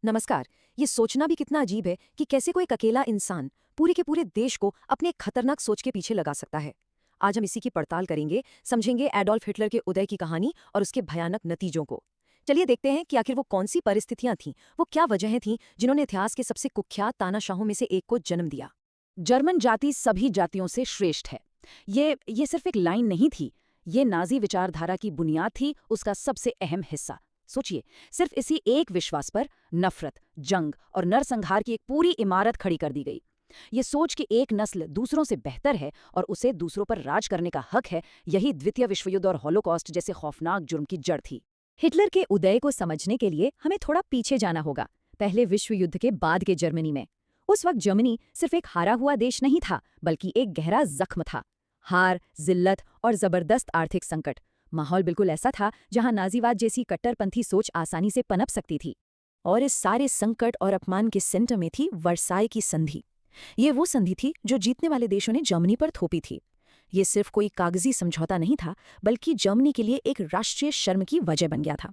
नमस्कार। ये सोचना भी कितना अजीब है कि कैसे कोई एक अकेला इंसान पूरे के पूरे देश को अपने एक खतरनाक सोच के पीछे लगा सकता है। आज हम इसी की पड़ताल करेंगे, समझेंगे एडोल्फ हिटलर के उदय की कहानी और उसके भयानक नतीजों को। चलिए देखते हैं कि आखिर वो कौन सी परिस्थितियां थीं, वो क्या वजहें थीं जिन्होंने इतिहास के सबसे कुख्यात तानाशाहों में से एक को जन्म दिया। जर्मन जाति सभी जातियों से श्रेष्ठ है। ये सिर्फ एक लाइन नहीं थी। ये नाजी विचारधारा की बुनियाद थी, उसका सबसे अहम हिस्सा। सोचिए, सिर्फ इसी एक विश्वास पर नफरत, जंग और नरसंहार की एक पूरी इमारत खड़ी कर दी गई। ये सोच कि एक नस्ल दूसरों से बेहतर है और उसे दूसरों पर राज करने का हक है, यही द्वितीय विश्वयुद्ध और हॉलोकॉस्ट जैसे खौफनाक जुर्म की जड़ थी। हिटलर के उदय को समझने के लिए हमें थोड़ा पीछे जाना होगा, पहले विश्व युद्ध के बाद के जर्मनी में। उस वक्त जर्मनी सिर्फ एक हारा हुआ देश नहीं था, बल्कि एक गहरा जख्म था। हार, जिल्लत और जबरदस्त आर्थिक संकट। माहौल बिल्कुल ऐसा था जहां नाजीवाद जैसी कट्टरपंथी सोच आसानी से पनप सकती थी। और इस सारे संकट और अपमान के सेंटर में थी वर्साई की संधि। ये वो संधि थी जो जीतने वाले देशों ने जर्मनी पर थोपी थी। ये सिर्फ कोई कागजी समझौता नहीं था, बल्कि जर्मनी के लिए एक राष्ट्रीय शर्म की वजह बन गया था।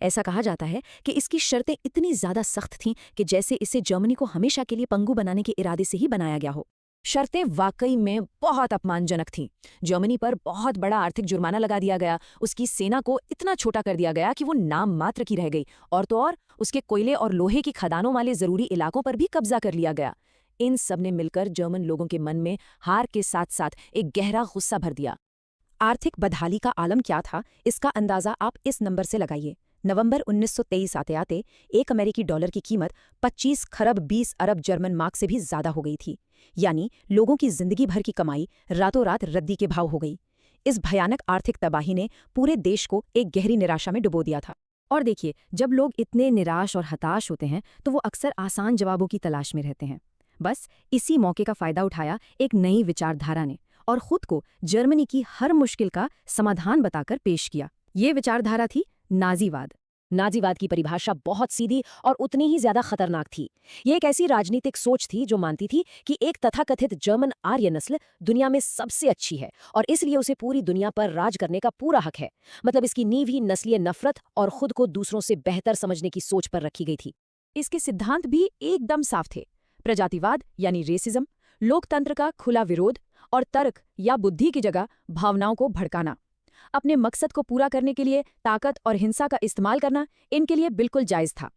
ऐसा कहा जाता है कि इसकी शर्तें इतनी ज्यादा सख्त थीं कि जैसे इसे जर्मनी को हमेशा के लिए पंगु बनाने के इरादे से ही बनाया गया हो। शर्तें वाकई में बहुत अपमानजनक थीं। जर्मनी पर बहुत बड़ा आर्थिक जुर्माना लगा दिया गया, उसकी सेना को इतना छोटा कर दिया गया कि वो नाम मात्र की रह गई, और तो और उसके कोयले और लोहे की खदानों वाले जरूरी इलाकों पर भी कब्जा कर लिया गया। इन सब ने मिलकर जर्मन लोगों के मन में हार के साथ साथ एक गहरा गुस्सा भर दिया। आर्थिक बदहाली का आलम क्या था, इसका अंदाजा आप इस नंबर से लगाइए। नवंबर 1923 आते आते एक अमेरिकी डॉलर की कीमत 25 खरब 20 अरब जर्मन मार्क से भी ज्यादा हो गई थी। यानी लोगों की जिंदगी भर की कमाई रातों रात रद्दी के भाव हो गई। इस भयानक आर्थिक तबाही ने पूरे देश को एक गहरी निराशा में डुबो दिया था। और देखिए, जब लोग इतने निराश और हताश होते हैं तो वो अक्सर आसान जवाबों की तलाश में रहते हैं। बस इसी मौके का फायदा उठाया एक नई विचारधारा ने और खुद को जर्मनी की हर मुश्किल का समाधान बताकर पेश किया। ये विचारधारा थी नाजीवाद। नाजीवाद की परिभाषा बहुत सीधी और उतनी ही ज्यादा खतरनाक थी। ये एक ऐसी राजनीतिक सोच थी जो मानती थी कि एक तथाकथित जर्मन आर्य नस्ल दुनिया में सबसे अच्छी है और इसलिए उसे पूरी दुनिया पर राज करने का पूरा हक है। मतलब इसकी नींव ही नस्लीय नफरत और खुद को दूसरों से बेहतर समझने की सोच पर रखी गई थी। इसके सिद्धांत भी एकदम साफ थे। प्रजातिवाद यानी रेसिज्म, लोकतंत्र का खुला विरोध और तर्क या बुद्धि की जगह भावनाओं को भड़काना। अपने मकसद को पूरा करने के लिए ताकत और हिंसा का इस्तेमाल करना इनके लिए बिल्कुल जायज था।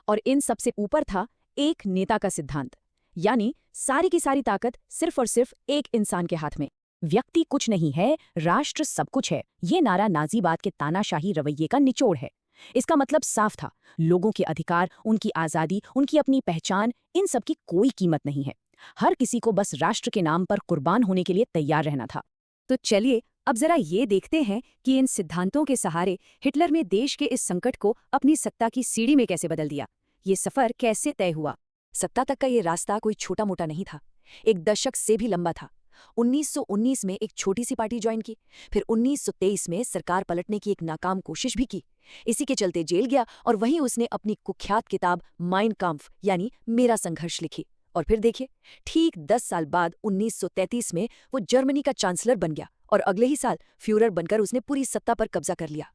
और इन सबसे ऊपर था एक नेता का सिद्धांत, यानी सारी की सारी ताकत सिर्फ और सिर्फ एक इंसान के हाथ में। व्यक्ति कुछ नहीं है, राष्ट्र सब कुछ है। ये नारा नाजीवाद के तानाशाही रवैये का निचोड़ है। इसका मतलब साफ था, लोगों के अधिकार, उनकी आजादी, उनकी अपनी पहचान, इन सब की कोई कीमत नहीं है। हर किसी को बस राष्ट्र के नाम पर कुर्बान होने के लिए तैयार रहना था। तो चलिए अब जरा ये देखते हैं कि इन सिद्धांतों के सहारे हिटलर ने देश के इस संकट को अपनी सत्ता की सीढ़ी में कैसे बदल दिया। ये सफर कैसे तय हुआ। सत्ता तक का ये रास्ता कोई छोटा मोटा नहीं था, एक दशक से भी लंबा था। 1919 में एक छोटी सी पार्टी ज्वाइन की, फिर 1923 में सरकार पलटने की एक नाकाम कोशिश भी की। इसी के चलते जेल गया और वहीं उसने अपनी कुख्यात किताब माइन काम्फ यानी मेरा संघर्ष लिखी। और फिर देखिए, ठीक 10 साल बाद 1933 में वो जर्मनी का चांसलर बन गया और अगले ही साल फ्यूरर बनकर उसने पूरी सत्ता पर कब्जा कर लिया।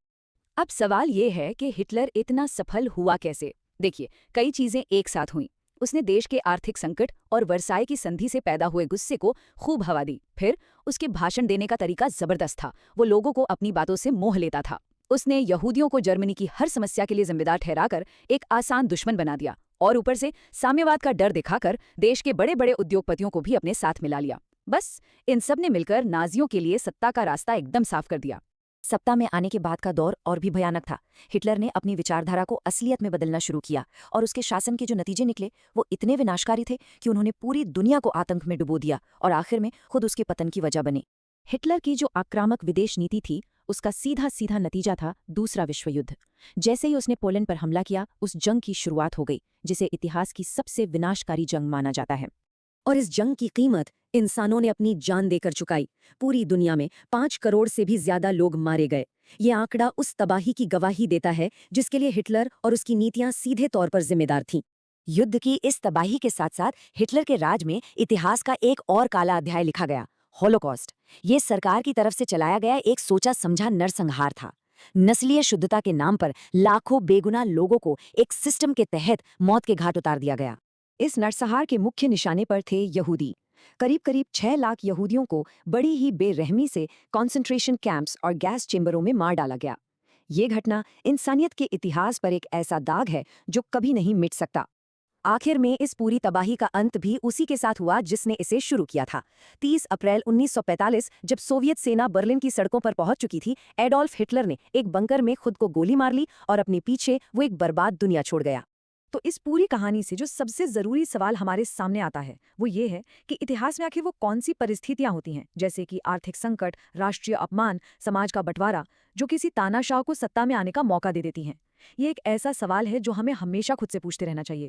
अब सवाल ये है कि हिटलर इतना सफल हुआ कैसे। देखिए, कई चीजें एक साथ हुईं। उसने देश के आर्थिक संकट और वर्साई की संधि से पैदा हुए गुस्से को खूब हवा दी। फिर उसके भाषण देने का तरीका जबरदस्त था, वो लोगों को अपनी बातों से मोह लेता था। उसने यहूदियों को जर्मनी की हर समस्या के लिए जिम्मेदार ठहराकर एक आसान दुश्मन बना दिया और ऊपर से साम्यवाद का डर दिखाकर देश के बड़े बड़े उद्योगपतियों को भी अपने साथ मिला लिया। बस इन सब ने मिलकर नाजियों के लिए सत्ता का रास्ता एकदम साफ कर दिया। सत्ता में आने के बाद का दौर और भी भयानक था। हिटलर ने अपनी विचारधारा को असलियत में बदलना शुरू किया और उसके शासन के जो नतीजे निकले वो इतने विनाशकारी थे कि उन्होंने पूरी दुनिया को आतंक में डुबो दिया और आखिर में खुद उसके पतन की वजह बने। हिटलर की जो आक्रामक विदेश नीति थी, उसका सीधा सीधा नतीजा था दूसरा विश्व युद्ध। जैसे ही उसने पोलैंड पर हमला किया, उस जंग की शुरुआत हो गई जिसे इतिहास की सबसे विनाशकारी जंग माना जाता है। और इस जंग की कीमत इंसानों ने अपनी जान देकर चुकाई। पूरी दुनिया में 5 करोड़ से भी ज्यादा लोग मारे गए। ये आंकड़ा उस तबाही की गवाही देता है जिसके लिए हिटलर और उसकी नीतियां सीधे तौर पर जिम्मेदार थीं। युद्ध की इस तबाही के साथ साथ हिटलर के राज में इतिहास का एक और काला अध्याय लिखा गया, हॉलोकॉस्ट। ये सरकार की तरफ से चलाया गया एक सोचा समझा नरसंहार था। नस्लीय शुद्धता के नाम पर लाखों बेगुनाह लोगों को एक सिस्टम के तहत मौत के घाट उतार दिया गया। इस नरसंहार के मुख्य निशाने पर थे यहूदी। करीब करीब 6 लाख यहूदियों को बड़ी ही बेरहमी से कॉन्सेंट्रेशन कैंप्स और गैस चेंबरों में मार डाला गया। ये घटना इंसानियत के इतिहास पर एक ऐसा दाग है जो कभी नहीं मिट सकता। आखिर में इस पूरी तबाही का अंत भी उसी के साथ हुआ जिसने इसे शुरू किया था। 30 अप्रैल 1945 जब सोवियत सेना बर्लिन की सड़कों पर पहुंच चुकी थी, एडोल्फ हिटलर ने एक बंकर में खुद को गोली मार ली और अपने पीछे वो एक बर्बाद दुनिया छोड़ गया। तो इस पूरी कहानी से जो सबसे जरूरी सवाल हमारे सामने आता है वो ये है कि इतिहास में आखिर वो कौन सी परिस्थितियां होती हैं, जैसे कि आर्थिक संकट, राष्ट्रीय अपमान, समाज का बंटवारा, जो किसी तानाशाह को सत्ता में आने का मौका दे देती हैं। ये एक ऐसा सवाल है जो हमें हमेशा खुद से पूछते रहना चाहिए।